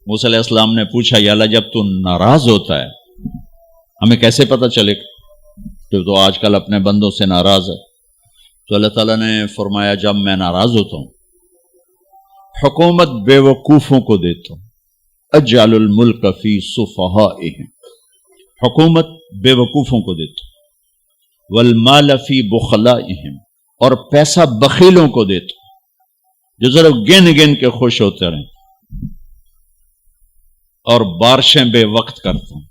موسیٰ علیہ السلام نے پوچھا یا اللہ جب تو ناراض ہوتا ہے ہمیں کیسے پتہ چلے کہ تو آج کل اپنے بندوں سے ناراض ہے؟ تو اللہ تعالیٰ نے فرمایا جب میں ناراض ہوتا ہوں حکومت بے وقوفوں کو دیتا ہوں، اجعل الملک فی صفہائہم، حکومت بے وقوفوں کو دیتا ہوں، والمال فی بخلائہم، اور پیسہ بخیلوں کو دیتا ہوں جو ذرا گن گن کے خوش ہوتے رہیں، اور بارشیں بے وقت کرتا ہوں،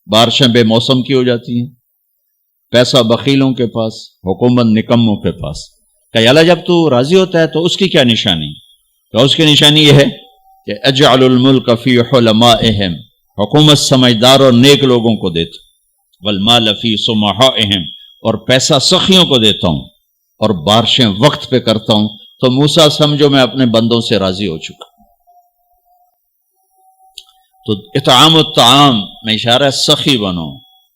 بارشیں بے موسم کی ہو جاتی ہیں، پیسہ بخیلوں کے پاس، حکومت نکموں کے پاس۔ کہ اللہ جب تو راضی ہوتا ہے تو اس کی کیا نشانی؟ تو اس کی نشانی یہ ہے کہ اجعل الملک فی حلمائہم، حکومت سمجھدار اور نیک لوگوں کو دیتا ہوں، والمال فی سمحائہم، اور پیسہ سخیوں کو دیتا ہوں، اور بارشیں وقت پہ کرتا ہوں۔ تو موسیٰ سمجھو میں اپنے بندوں سے راضی ہو چکا۔ تو اطعام الطعام میں اشارہ ہے سخی بنو،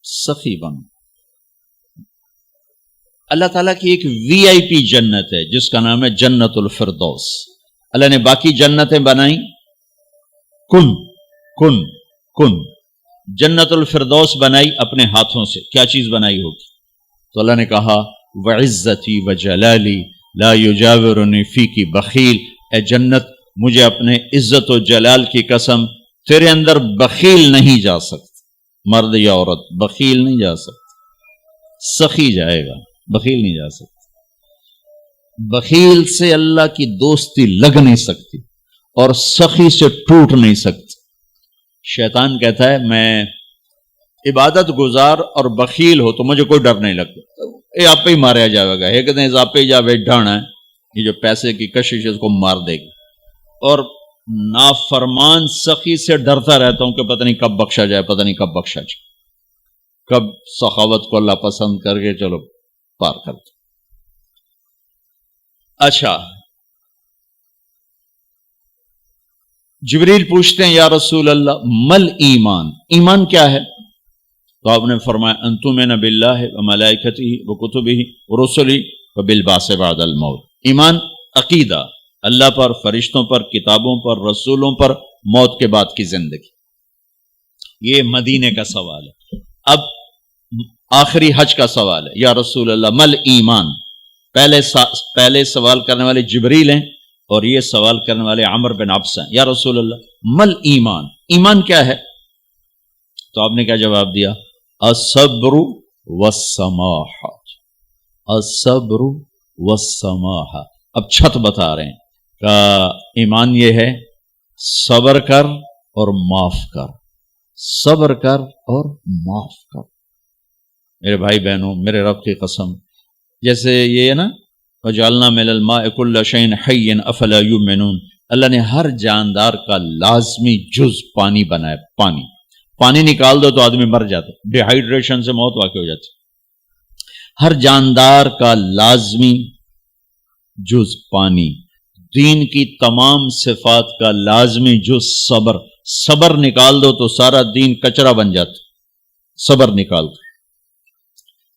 سخی بنو۔ اللہ تعالیٰ کی ایک وی آئی پی جنت ہے جس کا نام ہے جنت الفردوس۔ اللہ نے باقی جنتیں بنائیں کن کن کن، جنت الفردوس بنائی اپنے ہاتھوں سے۔ کیا چیز بنائی ہوگی؟ تو اللہ نے کہا وعزتی وجلالی لا یجاورنی فیکی بخیل، اے جنت مجھے اپنے عزت و جلال کی قسم تیرے اندر بخیل نہیں جا سکتا، مرد یا عورت بخیل نہیں جا سکتا، سخی جائے گا، بخیل نہیں جا سکتا۔ بخیل سے اللہ کی دوستی لگ نہیں سکتی اور سخی سے ٹوٹ نہیں سکتی۔ شیطان کہتا ہے میں عبادت گزار اور بخیل ہو تو مجھے کوئی ڈر نہیں لگتا، یہ آپ پہ ہی ماریا جائے گا، ایک دن آپ پہ جاوے ڈھانا ہے، یہ جو پیسے کی کشش ہے اس کو مار دے گی۔ اور نافرمان سخی سے ڈرتا رہتا ہوں کہ پتہ نہیں کب بخشا جائے، پتہ نہیں کب بخشا جائے، کب سخاوت کو اللہ پسند کر کے چلو پار کرتے۔ اچھا، جبریل پوچھتے ہیں یا رسول اللہ مل ایمان، ایمان کیا ہے؟ تو آپ نے فرمایا ان تؤمن باللہ وملائکتہ وکتبہ ورسلہ وبالبعث بعد الموت۔ ایمان عقیدہ، اللہ پر، فرشتوں پر، کتابوں پر، رسولوں پر، موت کے بعد کی زندگی۔ یہ مدینے کا سوال ہے۔ اب آخری حج کا سوال ہے یا رسول اللہ مل ایمان۔ پہلے سوال کرنے والے جبریل ہیں اور یہ سوال کرنے والے عمر بن عبس ہیں۔ یا رسول اللہ مل ایمان، ایمان کیا ہے؟ تو آپ نے کیا جواب دیا؟ الصبر والسماحہ، الصبر والسماحہ۔ اب چھت بتا رہے ہیں کہ ایمان یہ ہے صبر کر اور معاف کر، صبر کر اور معاف کر۔ میرے بھائی بہنوں، میرے رب کی قسم، جیسے یہ ہے نا وجعلنا من الماء کل شیء حی افلا یؤمنون، اللہ نے ہر جاندار کا لازمی جز پانی بنایا۔ پانی نکال دو تو آدمی مر جاتا، ڈی ہائیڈریشن سے موت واقع ہو جاتی۔ ہر جاندار کا لازمی جز پانی، دین کی تمام صفات کا لازمی جز صبر، صبر نکال دو تو سارا دین کچرا بن جاتا، صبر نکال دو۔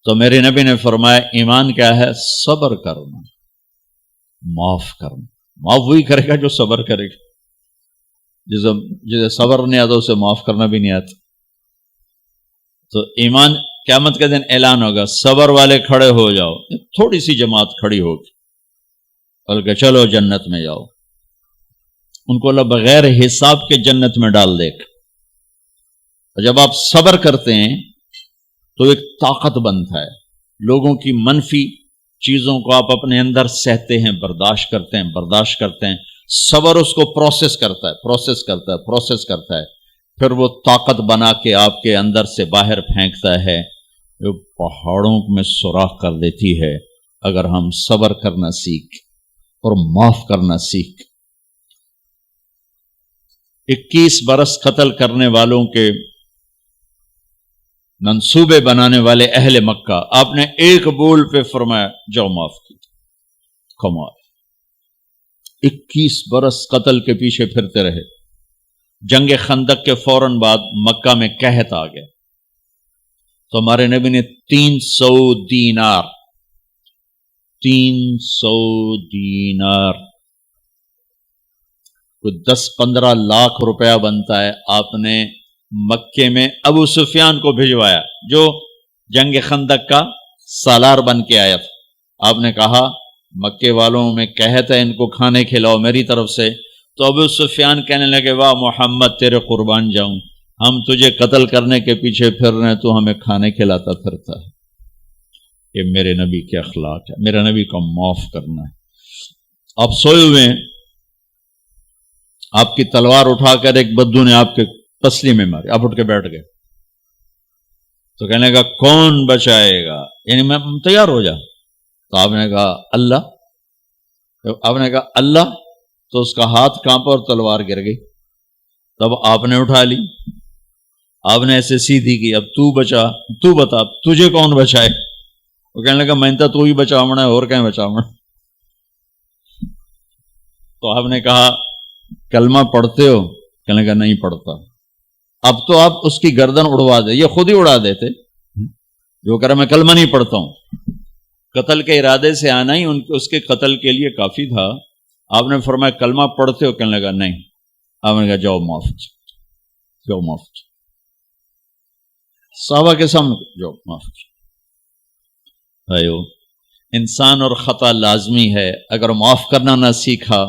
تو میرے نبی نے فرمایا ایمان کیا ہے؟ صبر کرنا، معاف کرنا۔ معاف وہی کرے گا جو صبر کرے گا، جسے صبر نہیں آتا اسے معاف کرنا بھی نہیں آتا۔ تو ایمان قیامت کے دن اعلان ہوگا صبر والے کھڑے ہو جاؤ، تھوڑی سی جماعت کھڑی ہوگی، بلکہ چلو جنت میں جاؤ۔ ان کو اللہ بغیر حساب کے جنت میں ڈال دے گا۔ اور جب آپ صبر کرتے ہیں تو ایک طاقت بنتا ہے، لوگوں کی منفی چیزوں کو آپ اپنے اندر سہتے ہیں، برداشت کرتے ہیں۔ صبر اس کو پروسیس کرتا ہے، پھر وہ طاقت بنا کے آپ کے اندر سے باہر پھینکتا ہے، جو پہاڑوں میں سوراخ کر دیتی ہے اگر ہم صبر کرنا سیکھ اور معاف کرنا سیکھ۔ 21 برس قتل کرنے والوں کے منصوبے بنانے والے اہل مکہ، آپ نے ایک بول پہ فرمایا جاؤ معاف کی۔ کمال، 21 برس قتل کے پیچھے پھرتے رہے۔ جنگ خندق کے فوراً بعد مکہ میں قحط آ گیا، تو ہمارے نبی نے 300 دینار کوئی 10-15 لاکھ روپیہ بنتا ہے، آپ نے مکے میں ابو سفیان کو بھجوایا جو جنگ خندق کا سالار بن کے آیا تھا۔ آپ نے کہا مکے والوں میں کہتا ہے ان کو کھانے کھلاؤ میری طرف سے، تو ابو سفیان کہنے لگے واہ محمد تیرے قربان جاؤں، ہم تجھے قتل کرنے کے پیچھے پھر رہے ہیں، تو ہمیں کھانے کھلاتا پھرتا ہے۔ یہ میرے نبی کے اخلاق ہے، میرا نبی کو معاف کرنا ہے۔ آپ سوئے ہوئے ہیں، آپ کی تلوار اٹھا کر ایک بدو نے آپ کے پسلی میں ماری، آپ اٹھ کے بیٹھ گئے، تو کہنے لگا کون بچائے گا، یعنی میں تیار ہو جا، تو آپ نے کہا اللہ، آپ نے کہا اللہ، تو اس کا ہاتھ کانپا اور تلوار گر گئی۔ تب آپ نے اٹھا لی، آپ نے ایسے سیدھی کی، اب تو بچا، تو بتا تجھے کون بچائے؟ وہ کہنے لگا میں تو ہی بچاونا ہے، اور کہیں بچاونا۔ تو آپ نے کہا کلمہ پڑھتے ہو؟ کہنے لگا نہیں پڑھتا۔ اب تو آپ اس کی گردن اڑوا دے، یہ خود ہی اڑا دیتے جو کرا میں کلمہ نہیں پڑھتا ہوں۔ قتل کے ارادے سے آنا ہی اس کے قتل کے لیے کافی تھا۔ آپ نے فرمایا کلمہ پڑھتے ہو؟ کہنے لگا نہیں۔ آپ نے کہا جاؤ معاف، جاؤ معاف، صحابہ کے سامنے جاؤ معاف۔ بھائیو، انسان اور خطا لازمی ہے، اگر معاف کرنا نہ سیکھا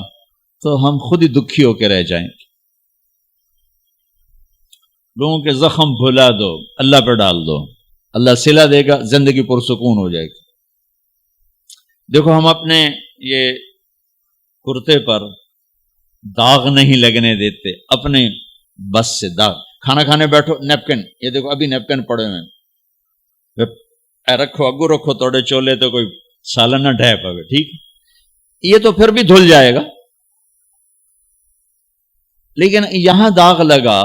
تو ہم خود ہی دکھی ہو کے رہ جائیں گے۔ لوگوں کے زخم بھلا دو، اللہ پہ ڈال دو، اللہ صلہ دے گا، زندگی پرسکون ہو جائے گی۔ دیکھو ہم اپنے یہ کرتے پر داغ نہیں لگنے دیتے، اپنے بس سے داغ۔ کھانا کھانے بیٹھو، نیپکن، یہ دیکھو ابھی نیپکن پڑے ہوئے، رکھو اگو رکھو توڑے چولے تو کوئی سالن نہ ڈھے پاوے، ٹھیک، یہ تو پھر بھی دھل جائے گا، لیکن یہاں داغ لگا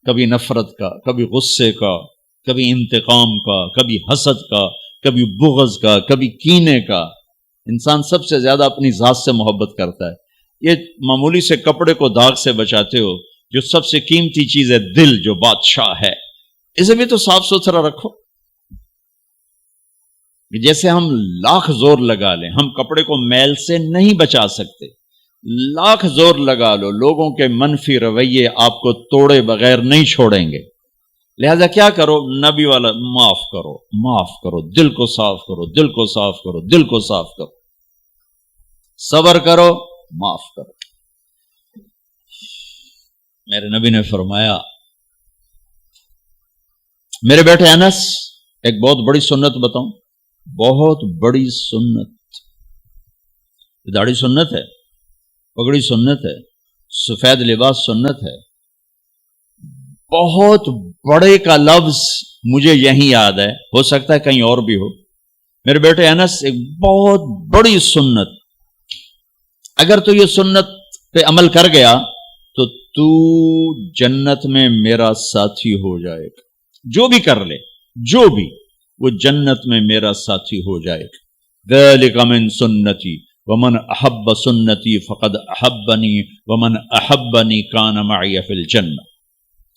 کبھی نفرت کا، کبھی غصے کا، کبھی انتقام کا، کبھی حسد کا، کبھی بغض کا، کبھی کینے کا۔ انسان سب سے زیادہ اپنی ذات سے محبت کرتا ہے۔ یہ معمولی سے کپڑے کو داغ سے بچاتے ہو، جو سب سے قیمتی چیز ہے دل، جو بادشاہ ہے، اسے بھی تو صاف ستھرا رکھو۔ جیسے ہم لاکھ زور لگا لیں، ہم کپڑے کو میل سے نہیں بچا سکتے، لاکھ زور لگا لو، لوگوں کے منفی رویے آپ کو توڑے بغیر نہیں چھوڑیں گے۔ لہذا کیا کرو؟ نبی والا معاف کرو، معاف کرو، دل کو صاف کرو، دل کو صاف کرو، دل کو صاف کرو، صبر کرو، معاف کرو۔ میرے نبی نے فرمایا، میرے بیٹے انس، ایک بہت بڑی سنت بتاؤں، بہت بڑی سنت۔ داڑھی سنت ہے، پگڑی سنت ہے، سفید لباس سنت ہے۔ بہت بڑے کا لفظ مجھے یہیں یاد ہے، ہو سکتا ہے کہیں اور بھی ہو۔ میرے بیٹے انس، ایک بہت بڑی سنت، اگر تو یہ سنت پہ عمل کر گیا تو تو جنت میں میرا ساتھی ہو جائے گا۔ جو بھی کر لے، جو بھی، وہ جنت میں میرا ساتھی ہو جائے گا۔ ذالک من سنتی ومن احب سنتی فقد احبنی ومن احبنی کان معی فی الجنہ۔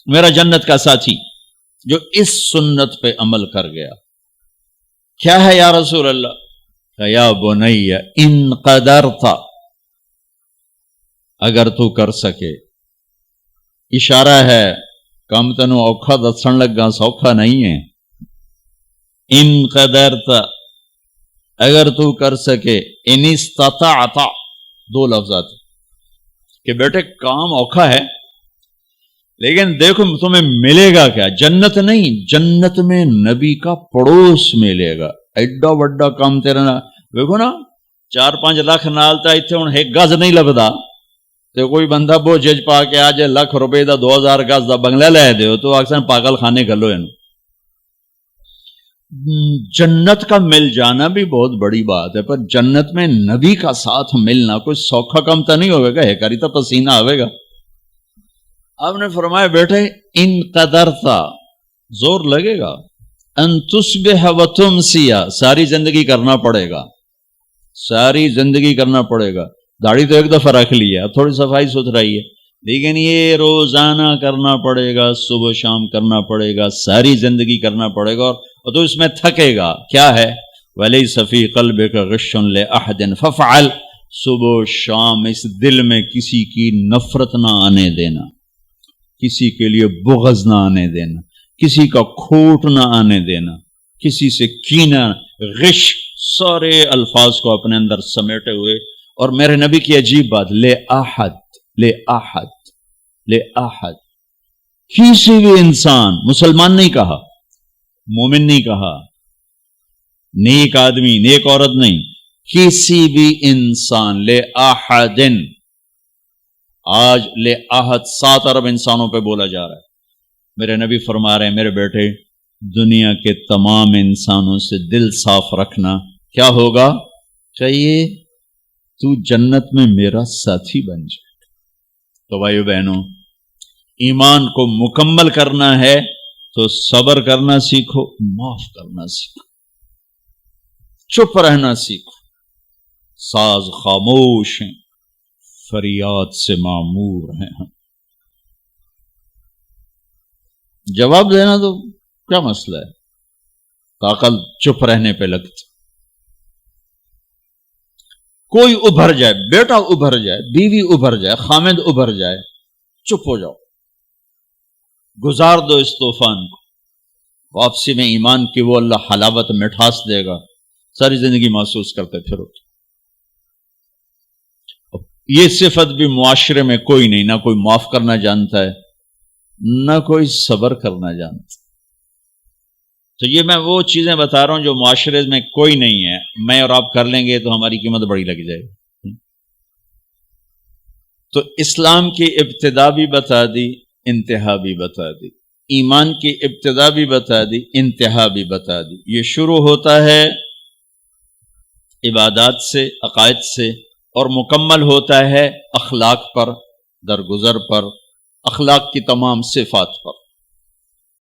میرا جنت کا ساتھی جو اس سنت پہ عمل کر گیا۔ کیا ہے یا رسول اللہ؟ یا بنی ان قدرت، اگر تو کر سکے، اشارہ ہے کم تنو اوکھا دسن لگا، سوکھا نہیں ہے۔ ان قدرت، اگر تو کر سکے، ان استطاعت، دو لفظات کہ بیٹے کام اوکھا ہے، لیکن دیکھو تمہیں ملے گا کیا؟ جنت نہیں، جنت میں نبی کا پڑوس ملے گا۔ ایڈا وڈا کام تیرا نا، دیکھو نا 4-5 لاکھ نالتا اتنے ہوں ایک گز نہیں لبدا، تو کوئی بندہ بوجھ پا کے آج ₹1,00,000 دا 2000 گز دا بنگلہ لے دیو تو اکثر پاگل خانے گلو ہے۔ جنت کا مل جانا بھی بہت بڑی بات ہے، پر جنت میں نبی کا ساتھ ملنا کوئی سوکھا کم تو نہیں ہوئے گا، کری تو پسینہ آئے گا۔ آپ نے فرمایا بیٹے ان قدرتا، زور لگے گا، ان تصبح و تمسی، ساری زندگی کرنا پڑے گا، ساری زندگی کرنا پڑے گا۔ داڑھی تو ایک دفعہ رکھ لی ہے، اب تھوڑی صفائی ستھرائی ہے، لیکن یہ روزانہ کرنا پڑے گا، صبح شام کرنا پڑے گا، ساری زندگی کرنا پڑے گا، اور تو اس میں تھکے گا۔ کیا ہے؟ وَلَيْسَ فِي قَلْبِكَ غِشٌّ لِأَحَدٍ فَافْعَلْ، صبح و شام اس دل میں کسی کی نفرت نہ آنے دینا، کسی کے لیے بغض نہ آنے دینا، کسی کا کھوٹ نہ آنے دینا، کسی سے کینہ، غش، سارے الفاظ کو اپنے اندر سمیٹے ہوئے. اور میرے نبی کی عجیب بات، لے احد، لے احد، لے احد، کسی بھی انسان، مسلمان نہیں کہا، مومن نہیں کہا، نیک آدمی، نیک عورت نہیں، کسی بھی انسان، لے احدن. آج لے احد 7 ارب انسانوں پہ بولا جا رہا ہے. میرے نبی فرما رہے ہیں میرے بیٹے، دنیا کے تمام انسانوں سے دل صاف رکھنا. کیا ہوگا؟ چاہیے تو جنت میں میرا ساتھی بن جائے. تو بھائیو بہنوں، ایمان کو مکمل کرنا ہے تو صبر کرنا سیکھو، معاف کرنا سیکھو، چپ رہنا سیکھو. ساز خاموش ہیں، فریاد سے معمور ہیں ہم. جواب دینا تو کیا مسئلہ ہے، طاقت چپ رہنے پہ لگتی. کوئی ابھر جائے، بیٹا ابھر جائے، بیوی ابھر جائے، خامد ابھر جائے، چپ ہو جاؤ، گزار دو اس طوفان کو. واپسی میں ایمان کی وہ اللہ حلاوت مٹھاس دے گا، ساری زندگی محسوس کرتے پھرو. یہ صفت بھی معاشرے میں کوئی نہیں، نہ کوئی معاف کرنا جانتا ہے، نہ کوئی صبر کرنا جانتا. تو یہ میں وہ چیزیں بتا رہا ہوں جو معاشرے میں کوئی نہیں ہے. میں اور آپ کر لیں گے تو ہماری قیمت بڑی لگ جائے گی. تو اسلام کی ابتدا بھی بتا دی، انتہا بھی بتا دی. ایمان کی ابتدا بھی بتا دی، انتہا بھی بتا دی. یہ شروع ہوتا ہے عبادات سے، عقائد سے، اور مکمل ہوتا ہے اخلاق پر، درگزر پر، اخلاق کی تمام صفات پر.